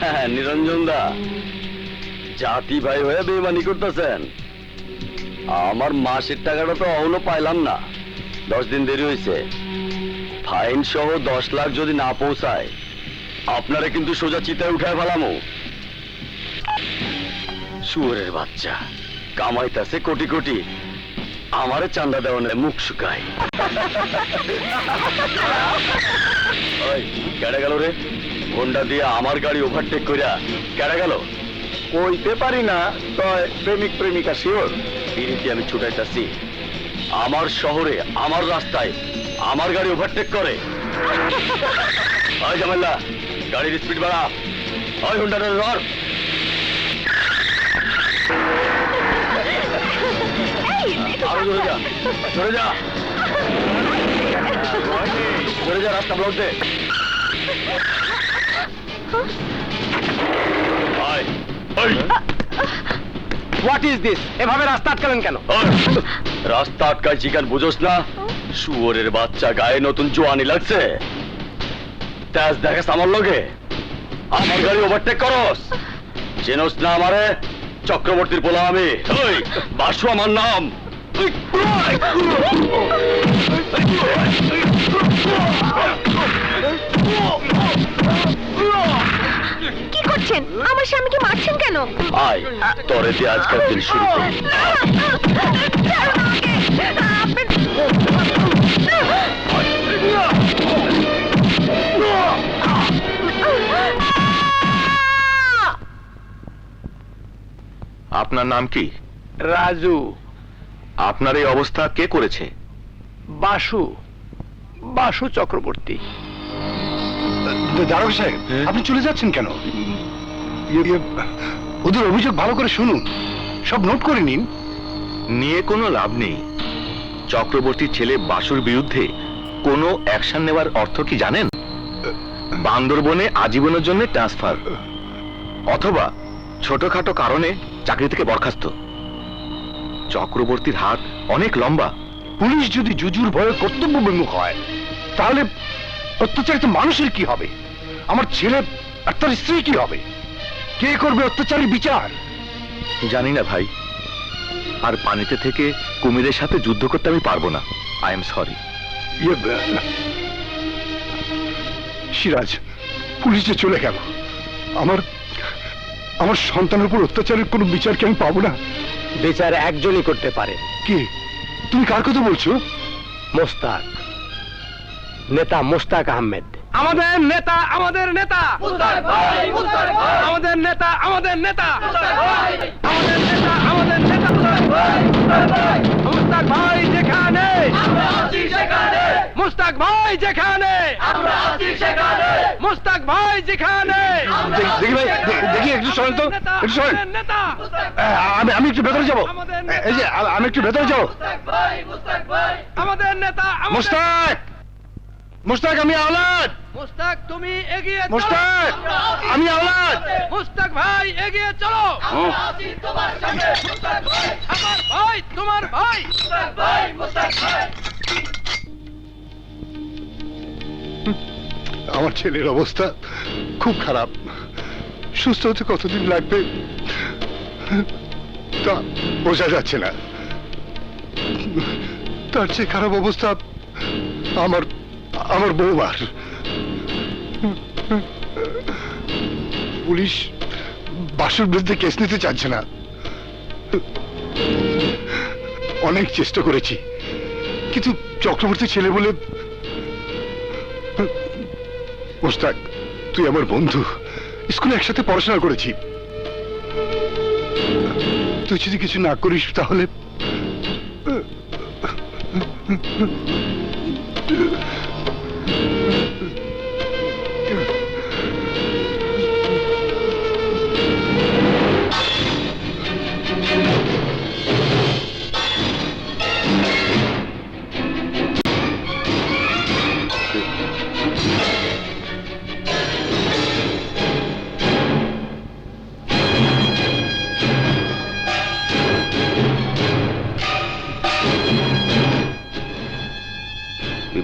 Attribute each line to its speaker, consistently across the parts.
Speaker 1: নিরঞ্জন দা, জাতি ভাই হয়ে বেমানি করতেছেন। আমার মাসের টাকাটা তো এখনো পাইলাম না, 10 দিন দেরি হয়েছে। ফাইন সহ 10 লাখ যদি না পৌঁছায়, আপনারা কিন্তু সোজা চিতায় উঠায় ফেলামো। শুয়োরের বাচ্চা কামাইতাছে কোটি কোটি, আমারে চান্দা দেওয়ানে মুখ শুকায়। কেডা গেল রে? হোন্ডা দিয়ে আমার গাড়ি ওভারটেক কইরা কেডা গেল? কইতে পারি না, তয় প্রেমিক প্রেমিকা শিওর। বিরিতি আমি ছুটাইতাছি, আমার শহরে আমার রাস্তায় আমার গাড়ি ওভারটেক করে। হয় জামাল্লা, গাড়ির স্পিড বাড়া। হয় হোন্ডাটা ধর। আরো জোরে যা, জোরে যা, জোরে যা, রাস্তা ব্লক দে।
Speaker 2: What is this? এভাবে রাস্তা আটকালেন কেন?
Speaker 1: রাস্তা আটকায় চিকেন বুঝোস না? শুয়োরের বাচ্চা, গায়ে নতুন জোয়ানি লাগছে, তেজ দেখাস আমার লগে, আমার গাড়ি ওভারটেক করস। চেনস না আমারে? চক্রবর্তীর পোলা আমি। ওই বাসু আমার নাম।
Speaker 3: কি করছেন? আমার স্বামীকে মারছেন কেন?
Speaker 1: আয় তরে দিয়ে আজকাল দিন শুরু করি।
Speaker 4: আপনার নাম কি?
Speaker 2: রাজু।
Speaker 4: আপনার এই অবস্থা কে করেছে?
Speaker 2: বাসু, বাসু চক্রবর্তী।
Speaker 5: দারোগা সাহেব, আপনি চলে যাচ্ছেন কেন? ওদের অভিযোগ ভালো করে শুনুন, সব নোট করে নিন।
Speaker 4: নিয়ে কোনো লাভ নেই। চক্রবর্তীর ছেলে বাসুর বিরুদ্ধে কোনো অ্যাকশন নেওয়ার অর্থ কি জানেন? বান্দরবনে আজীবনের জন্য ট্রান্সফার, অথবা ছোটখাটো কারণে চাকরি থেকে বরখাস্ত। চক্রবর্তীর হাত অনেক লম্বা।
Speaker 5: পুলিশ যদি জুজুর ভয়ে কর্তব্য বিমুখ হয়, তাহলে অত্যাচারিত মানুষের কি হবে? আমার ছেলে আর তার স্ত্রী কি হবে? কে করবে অত্যাচারী বিচার?
Speaker 4: জানি না ভাই, আর পানিতে থেকে কুমিরের সাথে যুদ্ধ করতে আমি পারবো না। I am sorry.
Speaker 5: Siraj, police যে চলে গেল, আমার আমার সন্তানের উপর অত্যাচারের কোনো বিচার কি আমি পাবো না?
Speaker 2: বিচার একজনই করতে পারে।
Speaker 5: কে? তুমি কার কথা বলছো?
Speaker 2: মোস্তাক, নেতা মোস্তাক আহমেদ। আমাদের নেতা, আমাদের নেতা, আমাদের নেতা, আমাদের নেতা, আমাদের নেতা, আমাদের নেতা। মোস্তাক ভাই যেখানে, মোস্তাক ভাই যেখানে, মোস্তাক ভাই যেখানে।
Speaker 5: দেখি ভাই, দেখি একটু শোনেন তো, একটু শোনেন। আমি একটু ভেতরে যাবো। এই যে আমি একটু ভেতরে যাবো।
Speaker 2: আমাদের নেতা,
Speaker 5: মোস্তাক, মোস্তাক, আমি আওলাদ।
Speaker 2: মোস্তাক তুমি এগিয়ে চলো।
Speaker 5: মোস্তাক, আমি আওলাদ।
Speaker 2: মোস্তাক ভাই এগিয়ে চলো। আমার ভাই, তোমার ভাই।
Speaker 5: আমার ছেলের অবস্থা খুব খারাপ, সুস্থ হতে কতদিন লাগবে তা বোঝা যাচ্ছে না। তার চেয়ে খারাপ অবস্থা আমার আমার বৌমার। পুলিশ বাসুর বিরুদ্ধে কেস নিতে চাচ্ছে না। অনেক চেষ্টা করেছি, কিন্তু চক্রবর্তী ছেলে বলে। মোস্তাক, তুই আমার বন্ধু, স্কুলে একসাথে পড়াশোনা করেছি। তুই যদি কিছু না করিস তাহলে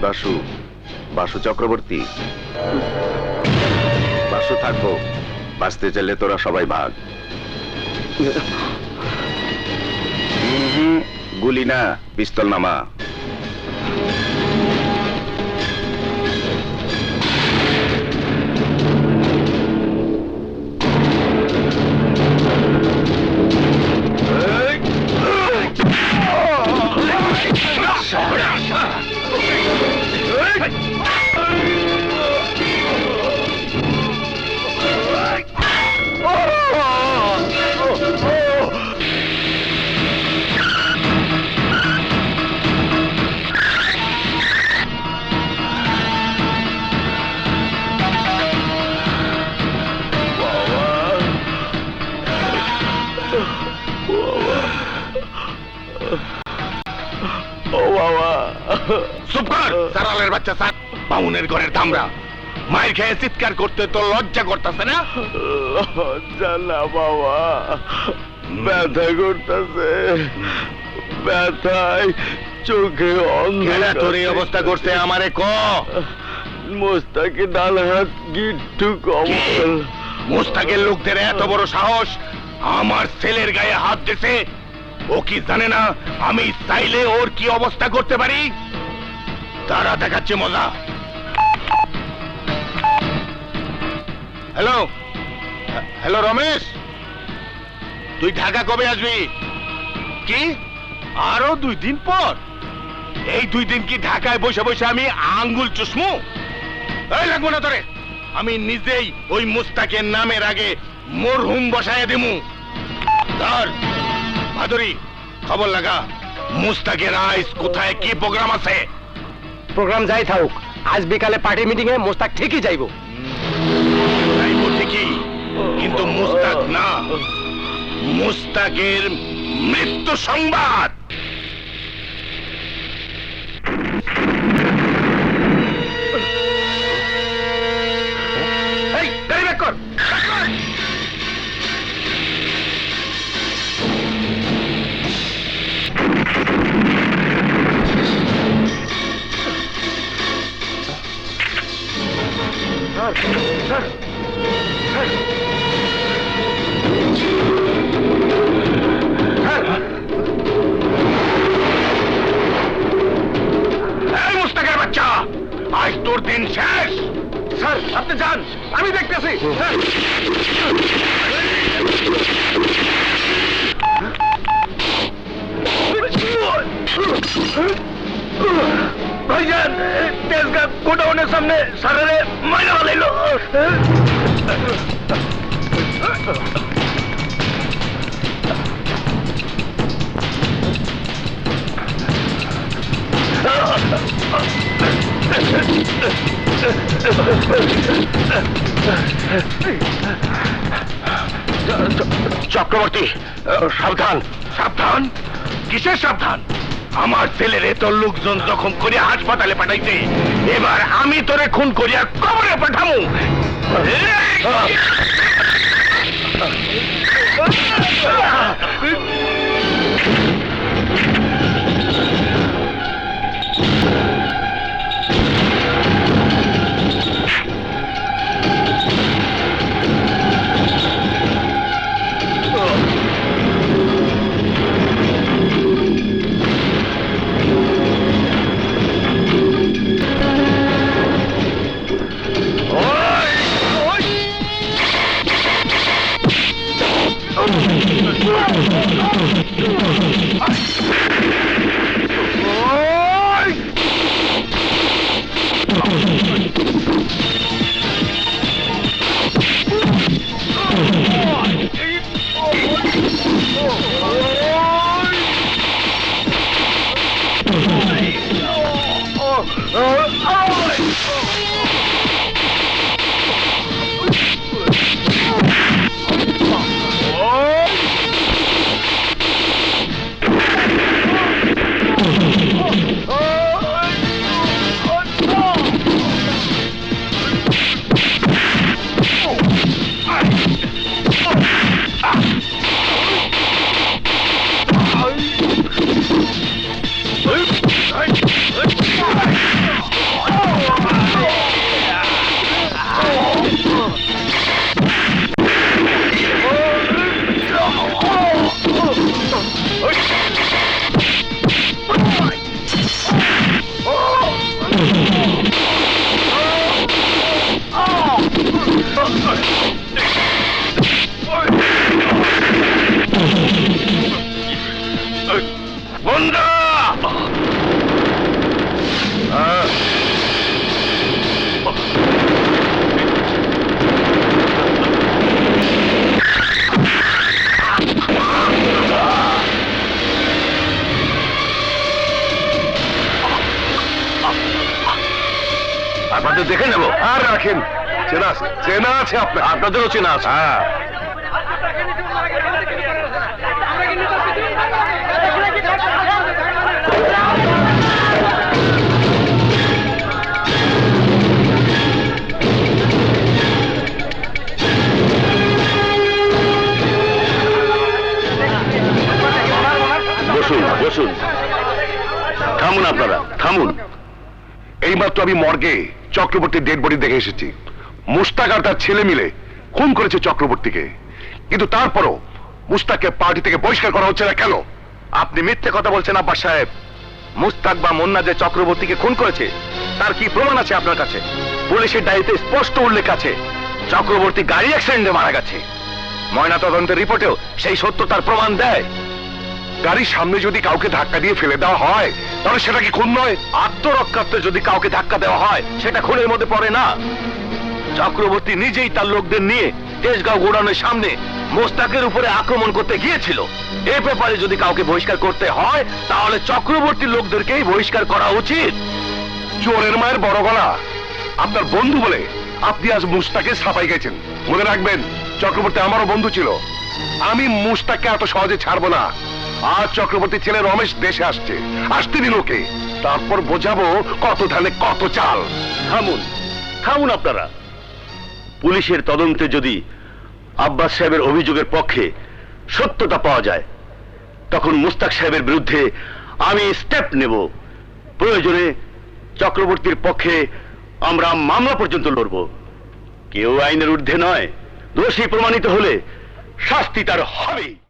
Speaker 4: বাসু, বাসু চক্রবর্তী, বাসু থাকবো।
Speaker 1: বাঁচতে চাইলে তোরা সবাই ভাগ। গুলি না, পিস্তল নামা।
Speaker 5: চুপ কর সারালের বাচ্চা, সার বামুনের ঘরের ধামরা। মায়ের খেয়ে চিৎকার করতে তো লজ্জা করতেছে না?
Speaker 1: জানা বাবা, ব্যথা করতেছে, ব্যথায় চোখে অন্ধ।
Speaker 5: তোর এই অবস্থা করছে আমারে ক।
Speaker 1: মোস্তাকে ডাল হাত গিট্টু কমল।
Speaker 5: মোস্তাকের লোকদের এত বড় সাহস আমার ছেলের গায়ে হাত দিছে। ও কি জানে না আমি চাইলে ওর কি অবস্থা করতে পারি? তারা দেখাচ্ছে মজা। হ্যালো হ্যালো রমেশ, তুই ঢাকা কবে আসবি? কি আরো 2 দিন পর? এই 2 দিন কি ঢাকায় বসে বসে আমি আঙ্গুল চুষমু? এই লাগবো না তোরে, আমি নিজেই ওই মুস্তাকের নামের আগে মরহুম বসায় দেমু। ধর ভাদুরী, খবর লাগা মুস্তাকের আইস কোথায়, কি প্রোগ্রাম আছে?
Speaker 2: প্রোগ্রাম যাই থাকুক, আজ বিকালে পার্টি মিটিং এ মোস্তাক ঠিকই যাইবো।
Speaker 5: যাইবো ঠিকই, কিন্তু মুস্তাক না, মুস্তাকের মৃত্যু সংবাদ। এই গাড়ি ব্যাক কর। এই মুস্তাকের বাচ্চা, আজ তোর দিন শেষ।
Speaker 2: স্যার আপনি যান, আমি দেখতেছি।
Speaker 5: ভাইজান, তেজগাঁ গোডাউনের সামনে সারারে মাইনা হলাইলো। চক্রবর্তী, সাবধান। সাবধান? কিসের সাবধান? আমার ছেলেরে তোর লোকজন জখম করে হাসপাতালে পাঠাইছে, এবার আমি তোরে খুন করিয়া কবরে পাঠামু। Oh!
Speaker 4: একটু দেখে নেব।
Speaker 5: আর রাখেন, চেনা আছে, চেনা আছে আপনার।
Speaker 4: আপনাদেরও চেনা আছে।
Speaker 5: হ্যাঁ,
Speaker 1: বসুন বসুন, থামুন আপনারা, থামুন।
Speaker 5: এইমাত্র আমি মর্গে চক্রবর্তীর ডেড বডি দেখে এসেছি। মুস্তাক আর তার ছেলে মিলে খুন করেছে চক্রবর্তীকে, কিন্তু তারপরও মুস্তাককে পার্টি থেকে বহিষ্কার করা হচ্ছে না কেন?
Speaker 4: আপনি মিথ্যে কথা বলছেন আব্বাস সাহেব। মুস্তাক বা মুন্না যে চক্রবর্তীকে খুন করেছে তার কি প্রমাণ আছে আপনার কাছে? পুলিশের ডায়েরিতে স্পষ্ট উল্লেখ আছে চক্রবর্তী গাড়ি অ্যাক্সিডেন্টে মারা গেছে। ময়নাতদন্তের রিপোর্টেও সেই সত্যতার প্রমাণ দেয়।
Speaker 5: গাড়ির সামনে যদি কাউকে ধাক্কা দিয়ে ফেলে দেওয়া হয় তাহলে সেটা কি খুন নয়?
Speaker 4: আত্মরক্ষার্থে যদি কাউকে ধাক্কা দেওয়া হয় সেটা খুনের মধ্যে পড়ে না। চক্রবর্তী নিজেই তার লোকদের নিয়ে তেজগাঁও গোডাউনের সামনে মোস্তাকের উপরে আক্রমণ করতে গিয়েছিল। এই ব্যাপারে যদি কাউকে বহিষ্কার করতে হয় তাহলে চক্রবর্তীর লোকদেরকেই বহিষ্কার করা উচিত।
Speaker 5: চোরের মায়ের বড় গলা, আপনার বন্ধু বলে আপনি আজ মুস্তাকে ছাপাই গেছেন। মনে রাখবেন, চক্রবর্তী আমারও বন্ধু ছিল। আমি মুস্তাককে এত সহজে ছাড়বো না। আজ চক্রবর্তীর ছেলে রমেশ দেশে আসছে, আসতে দিন ওকে, তারপর বোঝাবো কত ধানে কত চাল।
Speaker 1: থামুন, থামুন আপনারা। পুলিশের তদন্তে যদি আব্বাস সাহেবের অভিযোগের পক্ষে সত্যতা পাওয়া যায় তখন মুস্তাক সাহেবের বিরুদ্ধে আমি স্টেপ নেব। প্রয়োজনে চক্রবর্তীর পক্ষে আমরা মামলা পর্যন্ত লড়ব। কেউ আইনের ঊর্ধ্বে নয়, দোষী প্রমাণিত হলে শাস্তি তার হবেই।